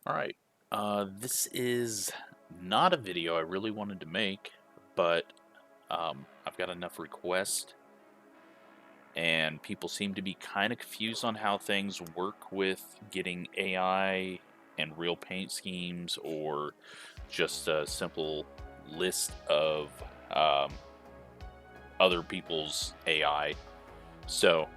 Alright, this is not a video I really wanted to make, but I've got enough requests, and people seem to be kind of confused on how things work with getting AI and real paint schemes, or just a simple list of um, other people's AI. So,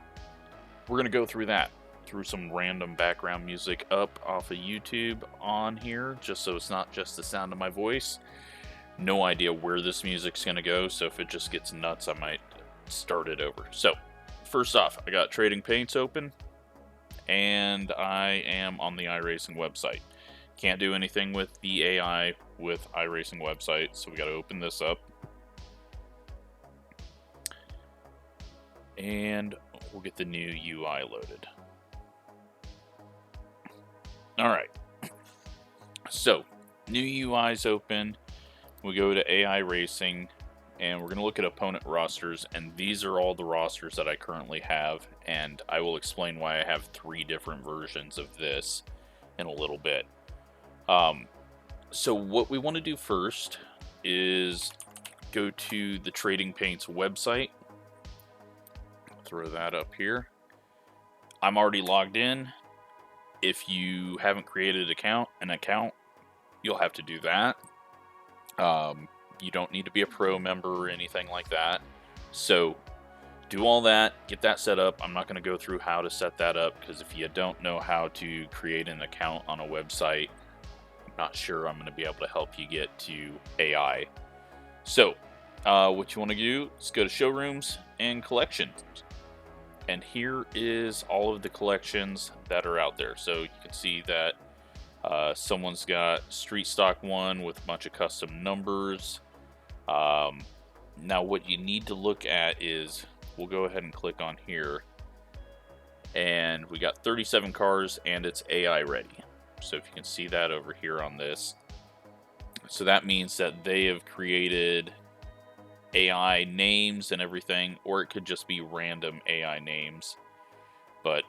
we're going to go through that. Threw some random background music up off of YouTube on here, just so it's not just the sound of my voice. No idea where this music's gonna go, so if it just gets nuts, I might start it over. So, first off, I got Trading Paints open, and I am on the iRacing website. Can't do anything with the AI with iRacing website, so we gotta open this up. And we'll get the new UI loaded. Alright, so new UI's open. We go to AI Racing, and we're going to look at opponent rosters, and these are all the rosters that I currently have, and I will explain why I have 3 different versions of this in a little bit. So what we want to do first is go to the Trading Paints website. Throw that up here. I'm already logged in. If you haven't created an account, you'll have to do that. You don't need to be a pro member or anything like that. So do all that, get that set up. I'm not going to go through how to set that up, because if you don't know how to create an account on a website, I'm not sure I'm going to be able to help you get to AI. So what you want to do is go to showrooms and collections. And here is all of the collections that are out there. So you can see that someone's got Street Stock 1 with a bunch of custom numbers. Now what you need to look at is, we'll go ahead and click on here, and we got 37 cars and it's AI ready. So if you can see that over here on this, so that means that they have created AI names and everything, or it could just be random AI names, but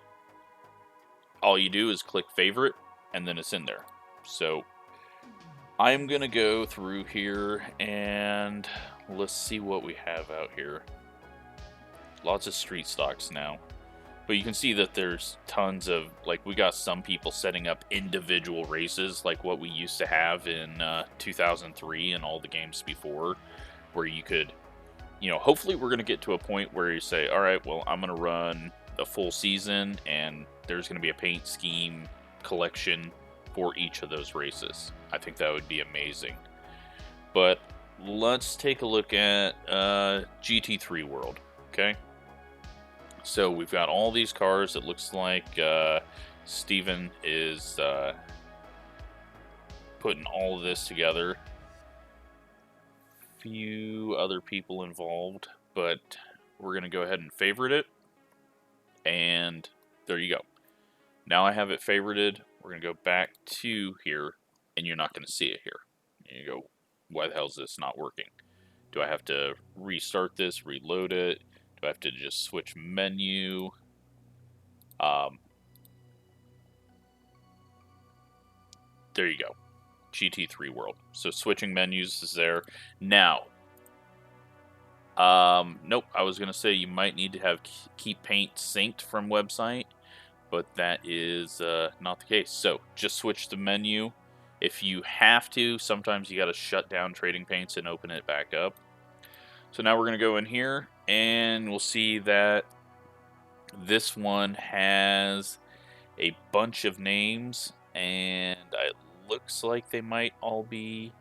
all you do is click favorite and then it's in there. So I'm gonna go through here and let's see what we have out here. Lots of street stocks now, but you can see that there's tons of, like, we got some people setting up individual races like what we used to have in 2003 and all the games before, where you could, hopefully we're going to get to a point where you say, all right, well, I'm going to run the full season and there's going to be a paint scheme collection for each of those races. I think that would be amazing. But let's take a look at GT3 World, okay? So we've got all these cars. It looks like Steven is putting all of this together. Few other people involved, but we're going to go ahead and favorite it. And there you go. Now I have it favorited. We're going to go back to here, and you're not going to see it here. And you go, why the hell is this not working? Do I have to restart this, reload it? Do I have to just switch menu? There you go. GT3 World. So switching menus is there. Now, nope, I was going to say you might need to have keep paint synced from website, but that is not the case. So just switch the menu. If you have to, sometimes you got to shut down Trading Paints and open it back up. So now we're going to go in here, and we'll see that this one has a bunch of names, and it looks like they might all be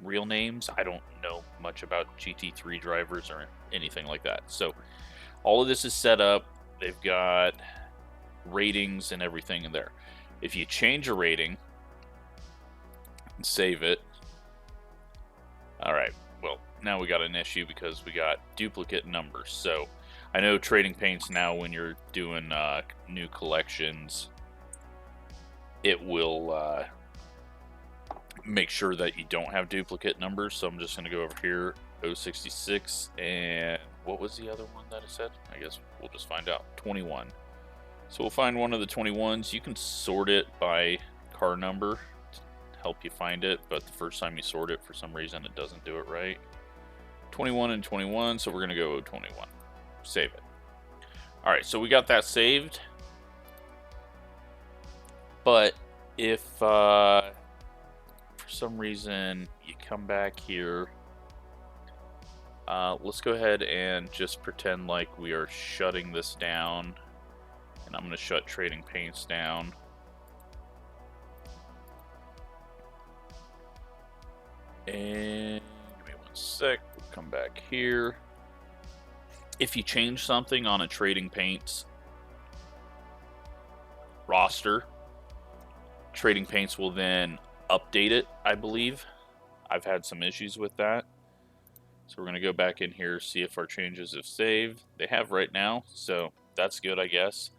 real names. I don't know much about GT3 drivers or anything like that. So all of this is set up. They've got ratings and everything in there. If you change a rating and save it, all right, well, now we got an issue because we got duplicate numbers. So I know Trading Paints now, when you're doing new collections, it will make sure that you don't have duplicate numbers. So I'm just going to go over here, 066, and what was the other one that I said? I guess we'll just find out. 21. So we'll find one of the 21s. You can sort it by car number to help you find it, but the first time you sort it, for some reason, it doesn't do it right. 21 and 21, so we're going to go 21. Save it. Alright, so we got that saved. But if for some reason you come back here, let's go ahead and just pretend like we are shutting this down. And I'm going to shut Trading Paints down. And give me one sec. We'll come back here. If you change something on a Trading Paints roster, Trading Paints will then update it, I believe. I've had some issues with that. So we're going to go back in here, see if our changes have saved. They have right now, so that's good, I guess.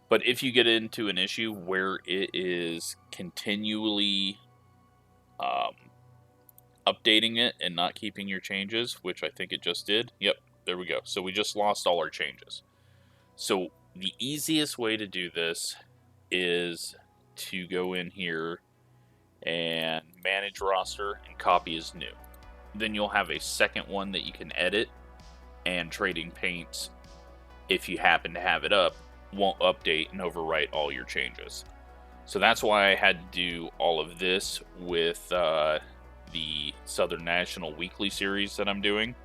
But if you get into an issue where it is continually updating it and not keeping your changes, which I think it just did. Yep, there we go. So we just lost all our changes. So the easiest way to do this is to go in here and manage roster and copy as new. Then you'll have a second one that you can edit, and Trading Paints, if you happen to have it up, won't update and overwrite all your changes. So that's why I had to do all of this with the Southern National Weekly series that I'm doing,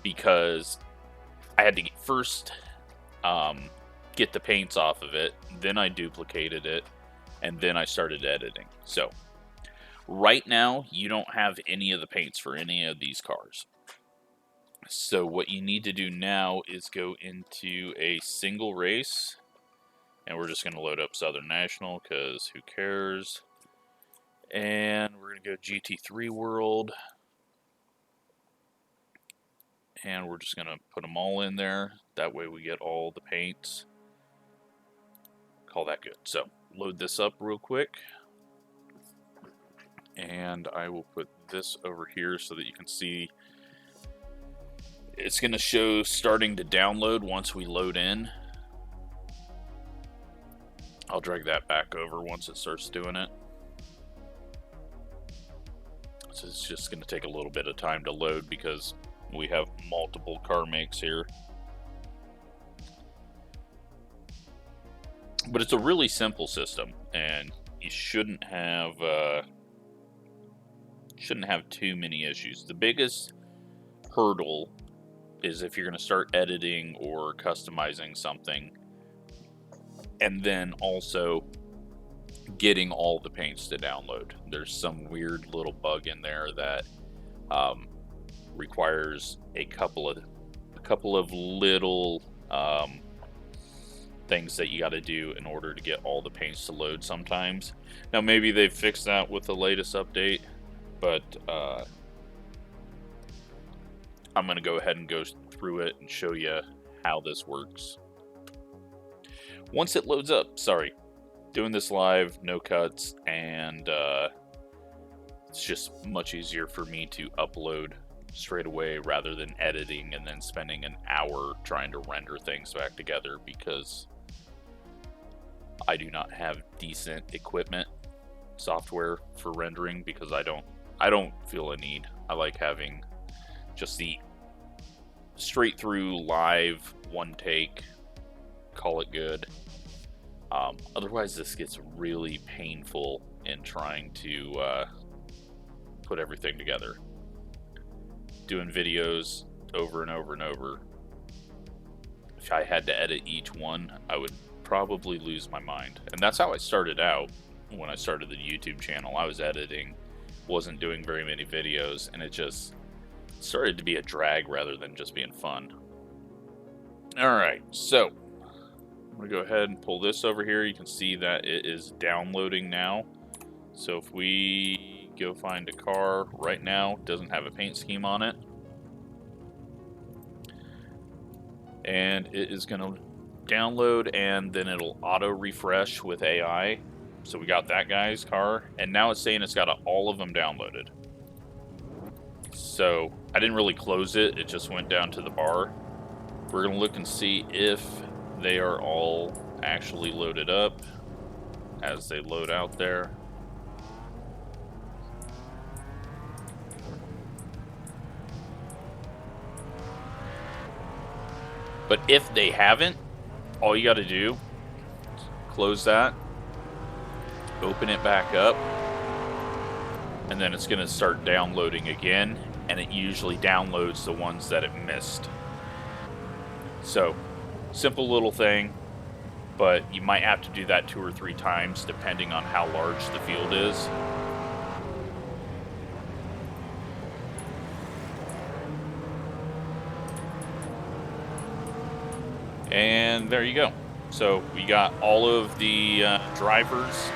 because I had to first get the paints off of it, then I duplicated it, and then I started editing. So right now you don't have any of the paints for any of these cars. So what you need to do now is go into a single race, and we're just going to load up Southern National because who cares. And we're going to go GT3 World, and we're just going to put them all in there. That way we get all the paints. Call that good. So load this up real quick, and I will put this over here so that you can see. It's going to show starting to download once we load in. I'll drag that back over once it starts doing it. So it's just going to take a little bit of time to load because we have multiple car makes here. But it's a really simple system, and you shouldn't have too many issues. The biggest hurdle is if you're going to start editing or customizing something, and then also getting all the paints to download. There's some weird little bug in there that requires a couple of little things that you got to do in order to get all the paints to load sometimes. Now maybe they've fixed that with the latest update, but I'm going to go ahead and go through it and show you how this works. Once it loads up, sorry, doing this live, no cuts, and it's just much easier for me to upload straight away rather than editing and then spending an hour trying to render things back together, because I do not have decent equipment software for rendering, because I don't feel a need. I like having just the straight through live one take, call it good. Otherwise this gets really painful in trying to put everything together. Doing videos over and over and over, if I had to edit each one, I would probably lose my mind. And that's how I started out. When I started the YouTube channel, I was editing, wasn't doing very many videos, and it just started to be a drag rather than just being fun. Alright, so I'm going to go ahead and pull this over here. You can see that it is downloading now. So if we go find a car right now, it doesn't have a paint scheme on it. And it is going to download, and then it'll auto refresh with AI. So we got that guy's car, and now it's saying it's got all of them downloaded. So I didn't really close it, it just went down to the bar. We're going to look and see if they are all actually loaded up as they load out there. But if they haven't, all you got to do, close that, open it back up, and then it's going to start downloading again, and it usually downloads the ones that it missed. So, simple little thing, but you might have to do that 2 or 3 times depending on how large the field is. And there you go. So we got all of the drivers'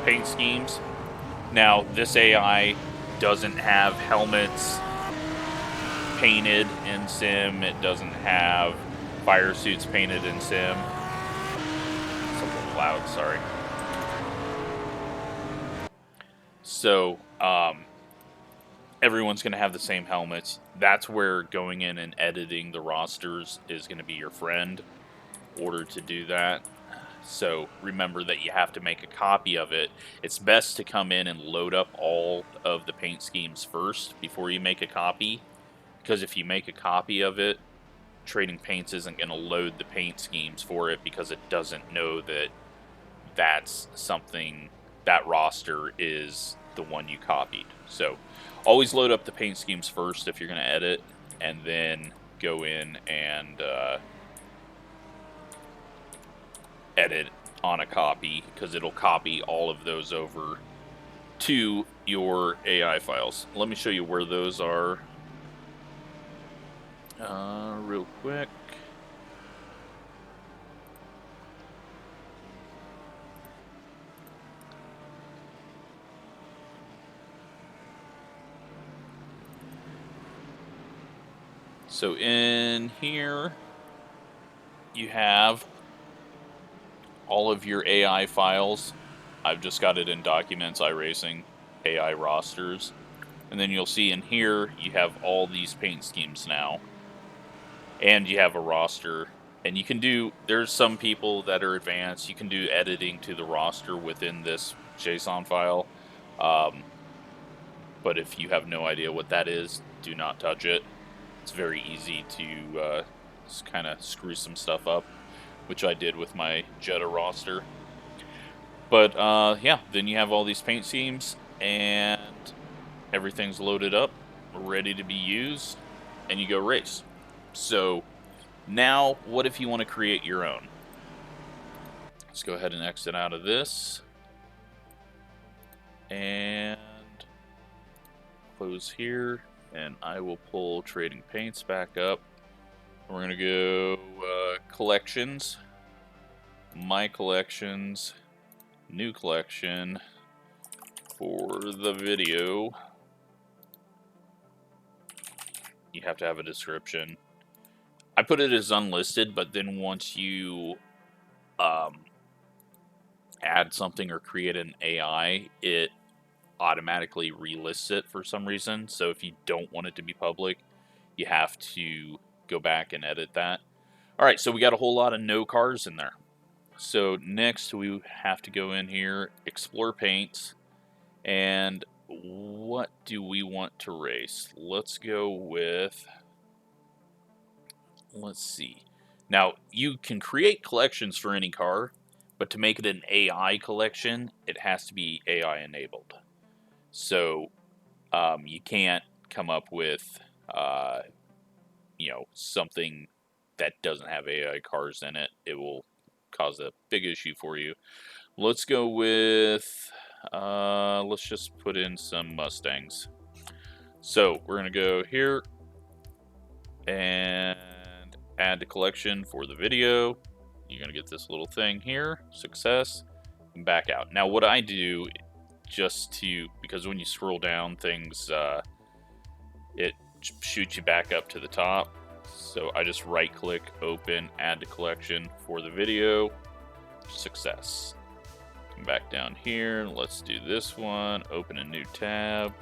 paint schemes. Now, this AI doesn't have helmets painted in Sim. It doesn't have fire suits painted in Sim. It's a little loud, sorry. So, everyone's going to have the same helmets. That's where going in and editing the rosters is going to be your friend in order to do that. So remember that you have to make a copy of it. It's best to come in and load up all of the paint schemes first before you make a copy, because if you make a copy of it, Trading Paints isn't going to load the paint schemes for it because it doesn't know that that's something, that roster is the one you copied. So always load up the paint schemes first if you're going to edit, and then go in and edit on a copy, because it'll copy all of those over to your AI files. Let me show you where those are real quick. So in here, you have all of your AI files. I've just got it in Documents, iRacing, AI rosters. And then you'll see in here, you have all these paint schemes now. And you have a roster. And you can do, there's some people that are advanced, you can do editing to the roster within this JSON file. But if you have no idea what that is, do not touch it. It's very easy to just kind of screw some stuff up, which I did with my Jetta roster. But yeah, then you have all these paint schemes, and everything's loaded up, ready to be used, and you go race. So now, what if you want to create your own? Let's go ahead and exit out of this, and close here, and I will pull Trading Paints back up. We're going to go collections, my collections, new collection for the video. You have to have a description. I put it as unlisted, but then once you add something or create an AI, it automatically relists it for some reason. So if you don't want it to be public, you have to go back and edit that. All right, so we got a whole lot of no cars in there. So next we have to go in here, explore paints, and what do we want to race? Let's go with, let's see. Now, you can create collections for any car, but to make it an AI collection, it has to be AI enabled. So you can't come up with, you know, something that doesn't have AI cars in it. It will cause a big issue for you. Let's go with, let's just put in some Mustangs. So we're going to go here and add to collection for the video. You're going to get this little thing here, success, and back out. Now what I do, just to, because when you scroll down things, it shoots you back up to the top. So I just right click, open, add to collection for the video, success. Come back down here, let's do this one, open a new tab,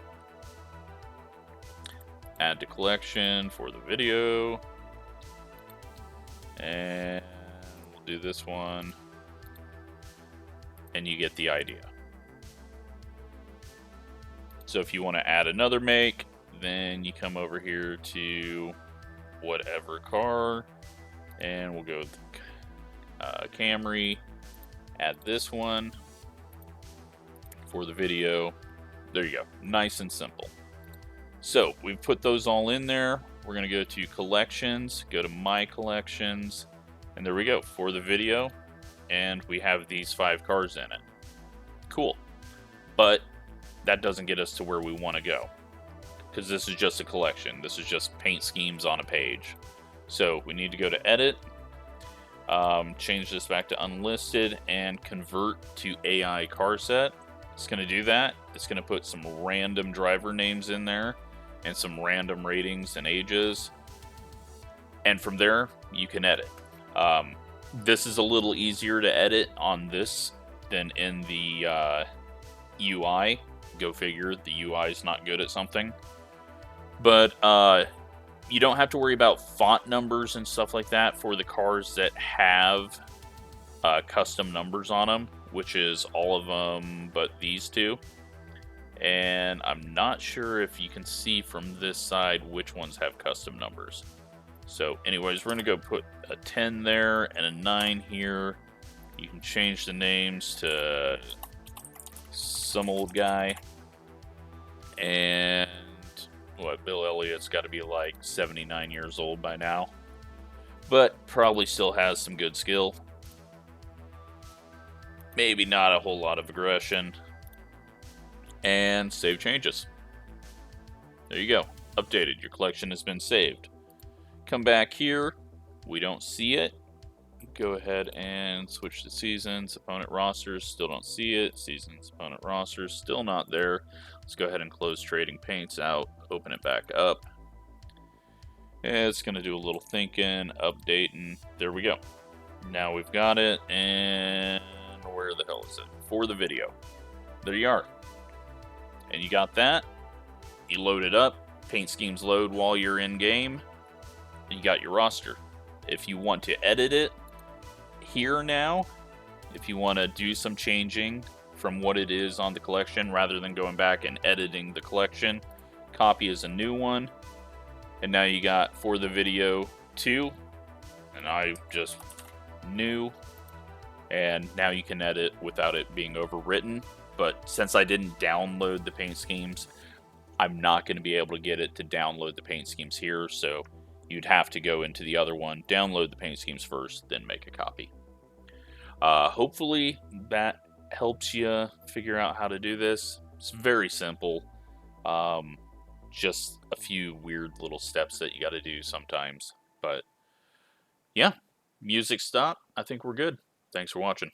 add to collection for the video, and we'll do this one, and you get the idea. So if you want to add another make, then you come over here to whatever car, And we'll go with Camry. Add this one for the video. There you go. Nice and simple. So we've put those all in there. We're going to go to collections, go to my collections, and there we go for the video. And we have these 5 cars in it. Cool. But that doesn't get us to where we want to go, because this is just a collection. This is just paint schemes on a page. So we need to go to edit, change this back to unlisted, and convert to AI car set. It's going to do that. It's going to put some random driver names in there and some random ratings and ages. And from there, you can edit. This is a little easier to edit on this than in the UI. Go figure, the UI is not good at something. But you don't have to worry about font numbers and stuff like that for the cars that have custom numbers on them, which is all of them but these 2. And I'm not sure if you can see from this side which ones have custom numbers. So anyways, we're going to go put a 10 there and a 9 here. You can change the names to some old guy. And what, Bill Elliott's got to be like 79 years old by now, but probably still has some good skill. Maybe not a whole lot of aggression. And save changes. There you go. Updated. Your collection has been saved. Come back here. We don't see it. Go ahead and switch to seasons. Opponent rosters. Still don't see it. Seasons, opponent rosters. Still not there. Let's go ahead and close trading paints out. Open it back up. And it's going to do a little thinking. Updating. There we go. Now we've got it. And where the hell is it? For the video. There you are. And you got that. You load it up. Paint schemes load while you're in game. And you got your roster. If you want to edit it here now, if you want to do some changing from what it is on the collection rather than going back and editing the collection, copy as a new one. And now you got for the video 2. And I just new. And now you can edit without it being overwritten. But since I didn't download the paint schemes, I'm not going to be able to get it to download the paint schemes here. So you'd have to go into the other one, download the paint schemes first, then make a copy. Hopefully that helps you figure out how to do this. It's very simple. Just a few weird little steps that you got to do sometimes. But yeah, music stop. I think we're good. Thanks for watching.